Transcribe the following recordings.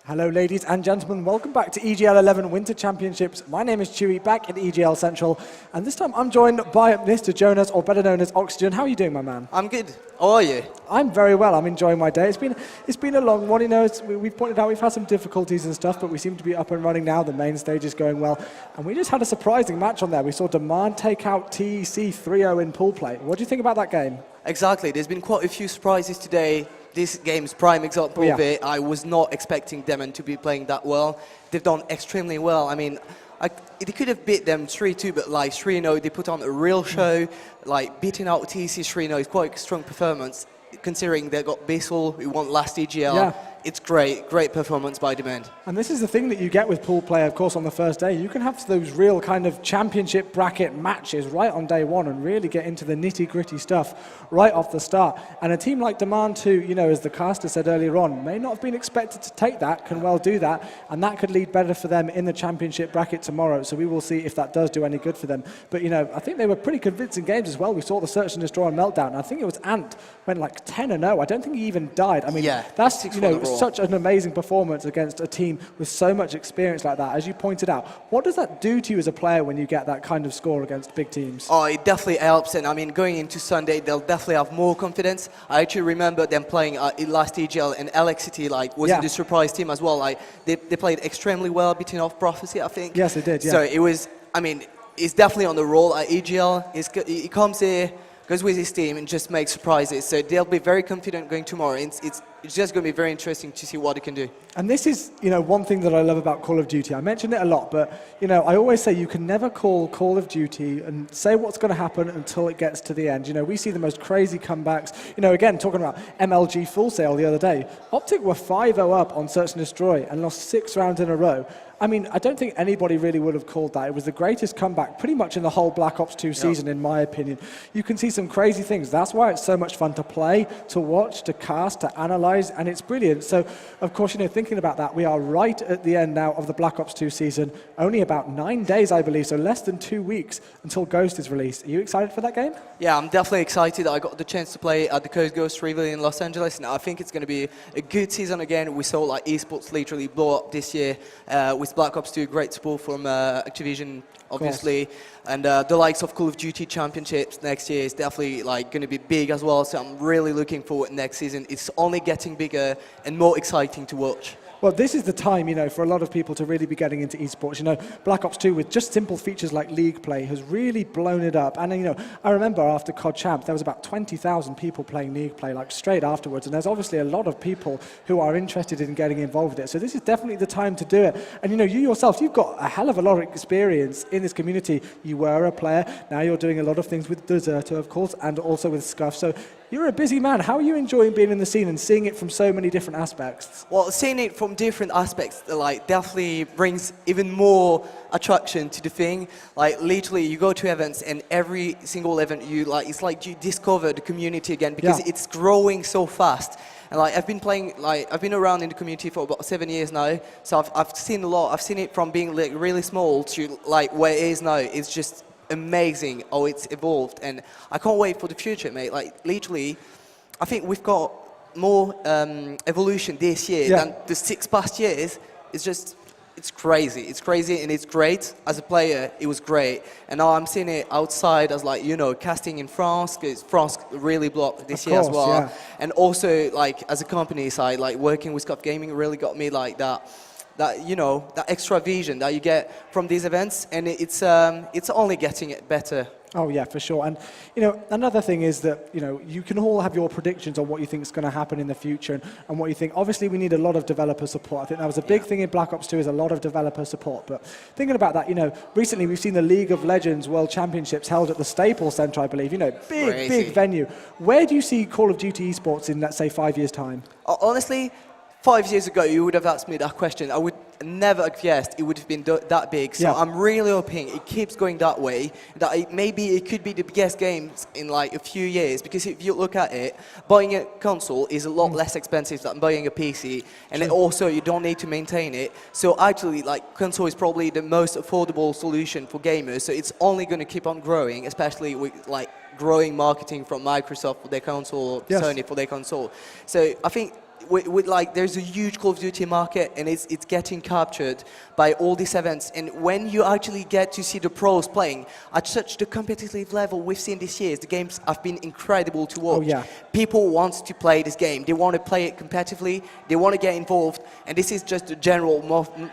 Hello ladies and gentlemen, welcome back to EGL11 Winter Championships. My name is Chewy, back in EGL Central, and this time I'm joined by Mr. Jonas, or better known as Oxygen. How are you doing, my man? I'm good. How are you? I'm very well. I'm enjoying my day. It's been a long one, you know. We've pointed out we've had some difficulties and stuff, but we seem to be up and running now. The main stage is going well, and we just had a surprising match on there. We saw Demand take out TEC 3-0 in pool play. What do you think about that game? Exactly. There's been quite a few surprises today. This game's prime example of it. I was not expecting them to be playing that well. They've done extremely well. I mean, they could have beat them 3-2, but like 3-0, they put on a real show. Like beating out TEC 3-0 is quite a strong performance, considering they got Bissell, who won last EGL. Yeah. It's great performance by Demand. And this is the thing that you get with pool play, of course, on the first day. You can have those real kind of championship bracket matches right on day one and really get into the nitty-gritty stuff right off the start. And a team like Demand, who, you know, as the caster said earlier on, may not have been expected to take that, can well do that, and that could lead better for them in the championship bracket tomorrow. So we will see if that does do any good for them. But, you know, I think they were pretty convincing games as well. We saw the Search and Destroy and Meltdown. I think it was Ant went like 10-0. I don't think he even died. I mean, yeah, that's, you know, such an amazing performance against a team with so much experience like that. As you pointed out, what does that do to you as a player when you get that kind of score against big teams? Oh, it definitely helps, and I mean, going into Sunday, they'll definitely have more confidence. I actually remember them playing in last EGL, and Alex City wasn't the surprise team as well. Like they played extremely well, beating off Prophecy, I think. Yes, they did. Yeah. So it was. I mean, it's definitely on the roll at EGL. He comes here, goes with his team, and just makes surprises. So they'll be very confident going tomorrow. It's just going to be very interesting to see what he can do. And this is, you know, one thing that I love about Call of Duty. I mentioned it a lot, but, you know, I always say you can never call Call of Duty and say what's going to happen until it gets to the end. You know, we see the most crazy comebacks. You know, again, talking about MLG Full Sail the other day, Optic were 5-0 up on Search and Destroy and lost 6 rounds in a row. I mean, I don't think anybody really would have called that. It was the greatest comeback pretty much in the whole Black Ops 2 season, in my opinion. You can see some crazy things. That's why it's so much fun to play, to watch, to cast, to analyze, and it's brilliant. So, of course, you know, thinking about that, we are right at the end now of the Black Ops 2 season. Only about 9 days, I believe, so less than 2 weeks until Ghost is released. Are you excited for that game? Yeah, I'm definitely excited. I got the chance to play at the Coast Ghost Reveal in Los Angeles, and I think it's going to be a good season again. We saw like esports literally blow up this year with Black Ops 2. Great support from Activision, obviously, and the likes of Call of Duty Championships next year is definitely like going to be big as well. So I'm really looking forward to next season. It's only getting bigger and more exciting to watch. Well, this is the time, you know, for a lot of people to really be getting into esports. You know, Black Ops 2 with just simple features like League Play has really blown it up. And, you know, I remember after COD Champs, there was about 20,000 people playing League Play, like straight afterwards. And there's obviously a lot of people who are interested in getting involved with it. So this is definitely the time to do it. And, you know, you yourself, you've got a hell of a lot of experience in this community. You were a player. Now you're doing a lot of things with Deserter, of course, and also with Scuff. So you're a busy man. How are you enjoying being in the scene and seeing it from so many different aspects? Well, seeing it from different aspects like definitely brings even more attraction to the thing. Like literally, you go to events and every single event it's like you discover the community again because it's growing so fast. And like I've been around in the community for about 7 years now, so I've seen a lot. I've seen it from being like really small to like where it is now. It's just amazing how it's evolved, and I can't wait for the future, mate. Like literally, I think we've got more evolution this year than the 6 past years. It's crazy. It's crazy and it's great. As a player, it was great. And now I'm seeing it outside as like, you know, casting in France, because France really blocked this year as well. Yeah. And also like as a company side, like working with Scuff Gaming really got me like that, you know, that extra vision that you get from these events, and it's only getting better. Oh yeah, for sure. And you know, another thing is that, you know, you can all have your predictions on what you think is going to happen in the future and what you think. Obviously, we need a lot of developer support. I think that was a big thing in Black Ops 2 is a lot of developer support. But thinking about that, you know, recently we've seen the League of Legends World Championships held at the Staples Center, I believe. You know, big venue. Where do you see Call of Duty esports in, let's say, 5 years' time? Honestly, 5 years ago, you would have asked me that question. I would never have guessed it would have been that big. So I'm really hoping it keeps going that way, that maybe it could be the biggest games in like a few years. Because if you look at it, buying a console is a lot less expensive than buying a PC. And then also, you don't need to maintain it. So actually, like, console is probably the most affordable solution for gamers. So it's only going to keep on growing, especially with like growing marketing from Microsoft for their console or Sony for their console. So I think with like there's a huge Call of Duty market, and it's getting captured by all these events. And when you actually get to see the pros playing at such the competitive level we've seen this year, the games have been incredible to watch. Oh, yeah. People want to play this game. They want to play it competitively. They want to get involved. And this is just a general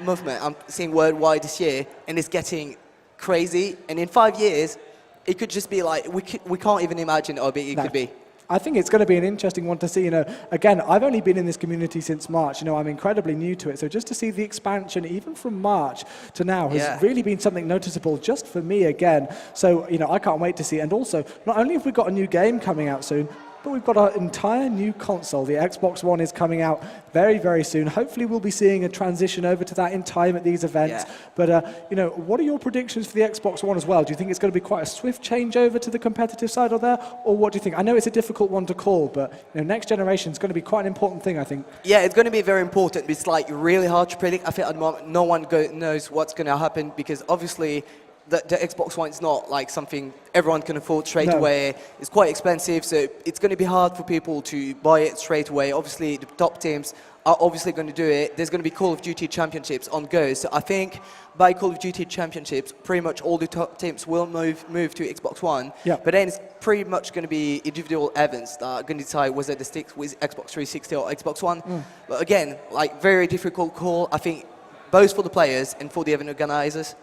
movement I'm seeing worldwide this year, and it's getting crazy. And in 5 years, it could just be like we can't even imagine how big it could be. I think it's going to be an interesting one to see. Again, I've only been in this community since March. I'm incredibly new to it. So just to see the expansion, even from March to now, has really been something noticeable just for me again. So, I can't wait to see. And also, not only have we got a new game coming out soon, but we've got our entire new console. The Xbox One is coming out very, very soon. Hopefully we'll be seeing a transition over to that in time at these events. Yeah. But, what are your predictions for the Xbox One as well? Do you think it's going to be quite a swift change over to the competitive side or there? Or what do you think? I know it's a difficult one to call, but next generation is going to be quite an important thing, I think. Yeah, it's going to be very important. It's like really hard to predict. I think at the moment no one knows what's going to happen, because obviously the Xbox One is not like something everyone can afford straight away. It's quite expensive, so it's going to be hard for people to buy it straight away. Obviously, the top teams are obviously going to do it. There's going to be Call of Duty Championships on go. So I think by Call of Duty Championships, pretty much all the top teams will move to Xbox One. Yeah. But then it's pretty much going to be individual events that are going to decide whether they stick with Xbox 360 or Xbox One. But again, like very difficult call, I think, both for the players and for the event organizers.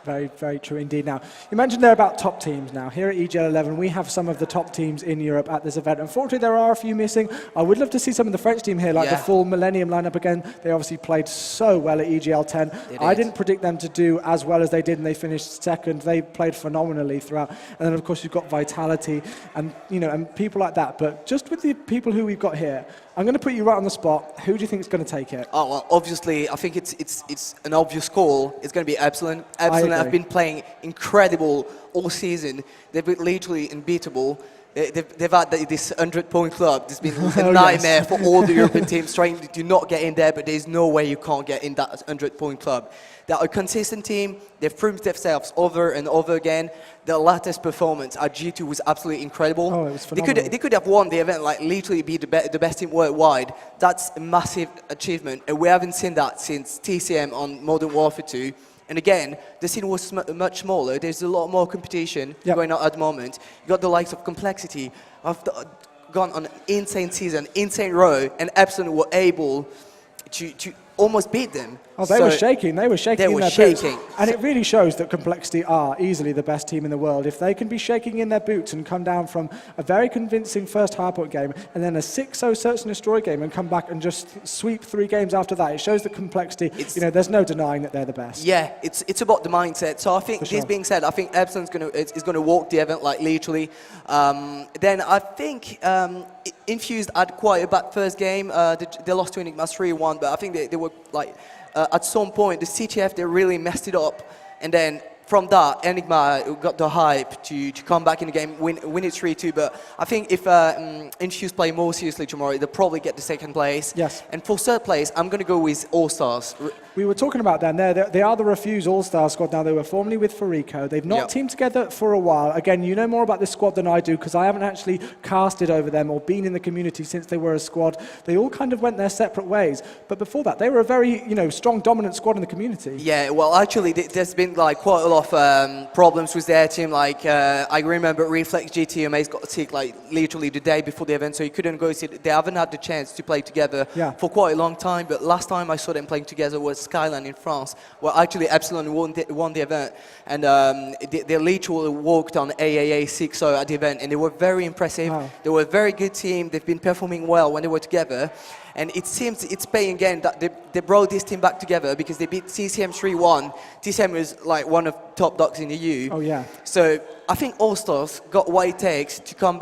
Very, very true indeed. Now, you mentioned there about top teams. Now, here at EGL11, we have some of the top teams in Europe at this event. Unfortunately, there are a few missing. I would love to see some of the French team here, like the full Millennium lineup again. They obviously played so well at EGL10. I didn't predict them to do as well as they did, and they finished second. They played phenomenally throughout. And then, of course, you've got Vitality and, and people like that. But just with the people who we've got here, I'm going to put you right on the spot. Who do you think is going to take it? Oh, well, obviously, I think it's an obvious call. It's going to be Epsilon. Epsilon have been playing incredible all season. They've been literally unbeatable. They've had this 100-point club. There's been a nightmare for all the European teams trying to not get in there, but there's no way you can't get in that 100-point club. They're a consistent team. They've proved themselves over and over again. Their latest performance at G2 was absolutely incredible. Oh, it was phenomenal. They could have won the event, like literally be the best team worldwide. That's a massive achievement, and we haven't seen that since TCM on Modern Warfare 2. And again, the scene was much smaller. There's a lot more competition going on at the moment. You got the likes of Complexity. I've gone on an insane season, insane row, and Epsilon were able to almost beat them. Oh, they were shaking. They were shaking in their boots. And it really shows that Complexity are easily the best team in the world. If they can be shaking in their boots and come down from a very convincing first hardpoint game and then a 6-0 Search and Destroy game and come back and just sweep 3 games after that, it shows that Complexity, there's no denying that they're the best. Yeah, it's about the mindset. So I think, this being said, I think Epsilon's is going to walk the event, like literally. Then I think Infused had quite a bad first game. They lost to Enigma 3-1, but I think they were like, at some point, the CTF, they really messed it up. And then from that, Enigma got the hype to come back in the game, win it 3-2. But I think if Infuse play more seriously tomorrow, they'll probably get the second place. Yes. And for third place, I'm going to go with All-Stars. We were talking about them there. They are the Refuse All-Star squad now. They were formerly with Farico. They've not teamed together for a while. Again, you know more about this squad than I do because I haven't actually casted over them or been in the community since they were a squad. They all kind of went their separate ways. But before that, they were a very, strong, dominant squad in the community. Yeah, well, actually, there's been like quite a lot of problems with their team. Like, I remember Reflex GTMA's got sick like literally the day before the event, so you couldn't go see it. They haven't had the chance to play together for quite a long time. But last time I saw them playing together was Skyline in France, where actually Epsilon won the event, and they literally walked on AAA 6-0 at the event, and they were very impressive. Wow. They were a very good team. They've been performing well when they were together. And it seems it's paying again that they brought this team back together because they beat TCM 3-1. TCM is like one of top dogs in the EU. Oh yeah. So I think All Stars got what it takes to come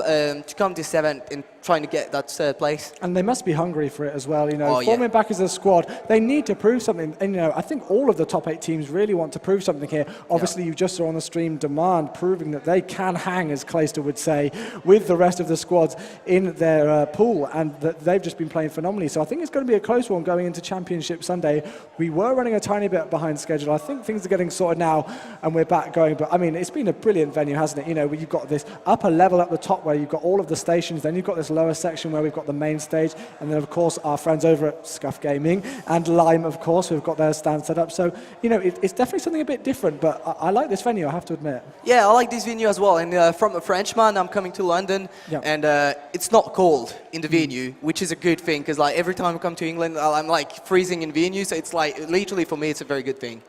this event and trying to get that third place. And they must be hungry for it as well. Forming back as a squad, they need to prove something. And I think all of the top 8 teams really want to prove something here. Obviously, you just saw on the stream Demand proving that they can hang, as Clayster would say, with the rest of the squads in their pool, and that they've just been playing phenomenally. So I think it's going to be a close one going into Championship Sunday. We were running a tiny bit behind schedule. I think things are getting sorted now. and we're back going. But I mean, it's been a brilliant venue, hasn't it? You know, where you've got this upper level at the top where you've got all of the stations, then you've got this lower section where we've got the main stage, and then of course our friends over at Scuff Gaming and Lime, of course, who've got their stand set up. So, you know, it's definitely something a bit different, but I like this venue, I have to admit. Yeah, I like this venue as well. And from a Frenchman, I'm coming to London, and it's not cold in the venue, which is a good thing, because like every time I come to England, I'm like freezing in venue, so it's like literally for me, it's a very good thing.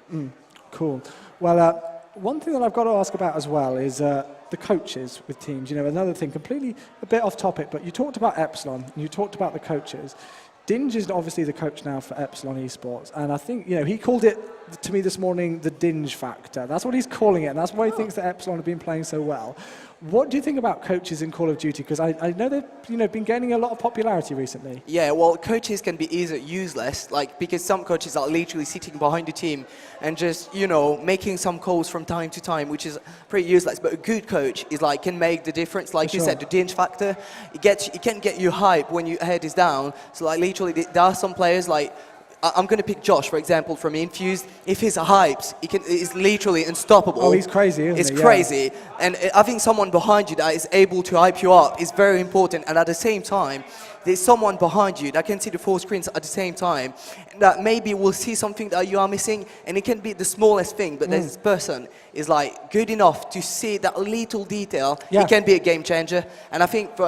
Cool. Well, one thing that I've got to ask about as well is the coaches with teams. You know, another thing, completely a bit off topic, but you talked about Epsilon, and you talked about the coaches. Dinge is obviously the coach now for Epsilon Esports, and I think, you know, he called it to me this morning the Dinge factor. That's what he's calling it, and that's why he thinks that Epsilon have been playing so well. What do you think about coaches in Call of Duty? Because I know they've, you know, been gaining a lot of popularity recently. Yeah, well, coaches can be easily useless, like, because some coaches are literally sitting behind the team and just, you know, making some calls from time to time, which is pretty useless. But a good coach is like, can make the difference. Like you said, the Dinge factor, it can get you hype when your head is down. So like literally, there are some players like, I'm going to pick Josh, for example, from Infused. If he's hyped, he's literally unstoppable. Oh, he's crazy, isn't he? It's crazy. And having someone behind you that is able to hype you up is very important. And at the same time, there's someone behind you that can see the 4 screens at the same time, that maybe will see something that you are missing, and it can be the smallest thing, but this person is like good enough to see that little detail. It can be a game changer. And I think for,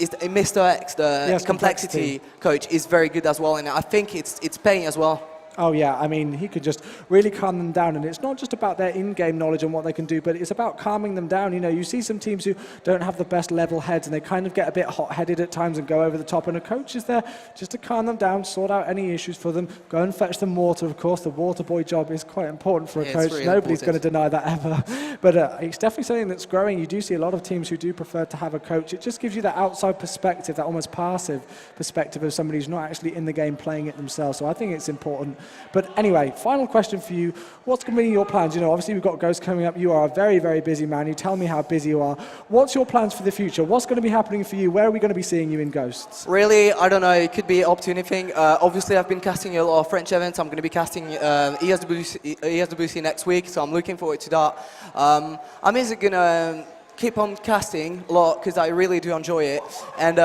Mr. X, the complexity coach, is very good as well, and I think it's paying as well. Oh yeah, I mean, he could just really calm them down, and it's not just about their in-game knowledge and what they can do, but it's about calming them down. You know, you see some teams who don't have the best level heads, and they kind of get a bit hot-headed at times and go over the top, and a coach is there just to calm them down, sort out any issues for them, go and fetch them water. Of course, the water boy job is quite important for a coach. Really Nobody's going to deny that ever. But it's definitely something that's growing. You do see a lot of teams who do prefer to have a coach. It just gives you that outside perspective, that almost passive perspective of somebody who's not actually in the game playing it themselves. So I think it's important. But anyway, final question for you. What's going to be your plans? You know, obviously we've got Ghosts coming up. You are a very, very busy man. You tell me how busy you are. What's your plans for the future? What's going to be happening for you? Where are we going to be seeing you in Ghosts? Really, I don't know. It could be up to anything. Obviously, I've been casting a lot of French events. I'm going to be casting ESWC next week, so I'm looking forward to that. I'm also going to keep on casting a lot because I really do enjoy it. And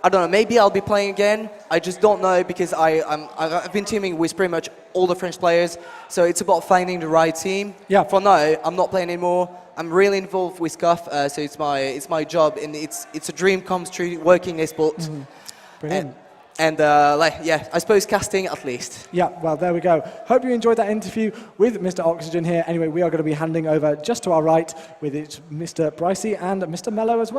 I don't know, maybe I'll be playing again. I just don't know, because I've been teaming with pretty much all the French players, so it's about finding the right team. Yeah. For now, I'm not playing anymore. I'm really involved with Scuff, so it's my job, and it's a dream comes true working Esports. Brilliant. And yeah, I suppose casting at least. Yeah, well, there we go. Hope you enjoyed that interview with Mr. Oxygen here. Anyway, we are going to be handing over just to our right with it, Mr. Bricey and Mr. Mello as well.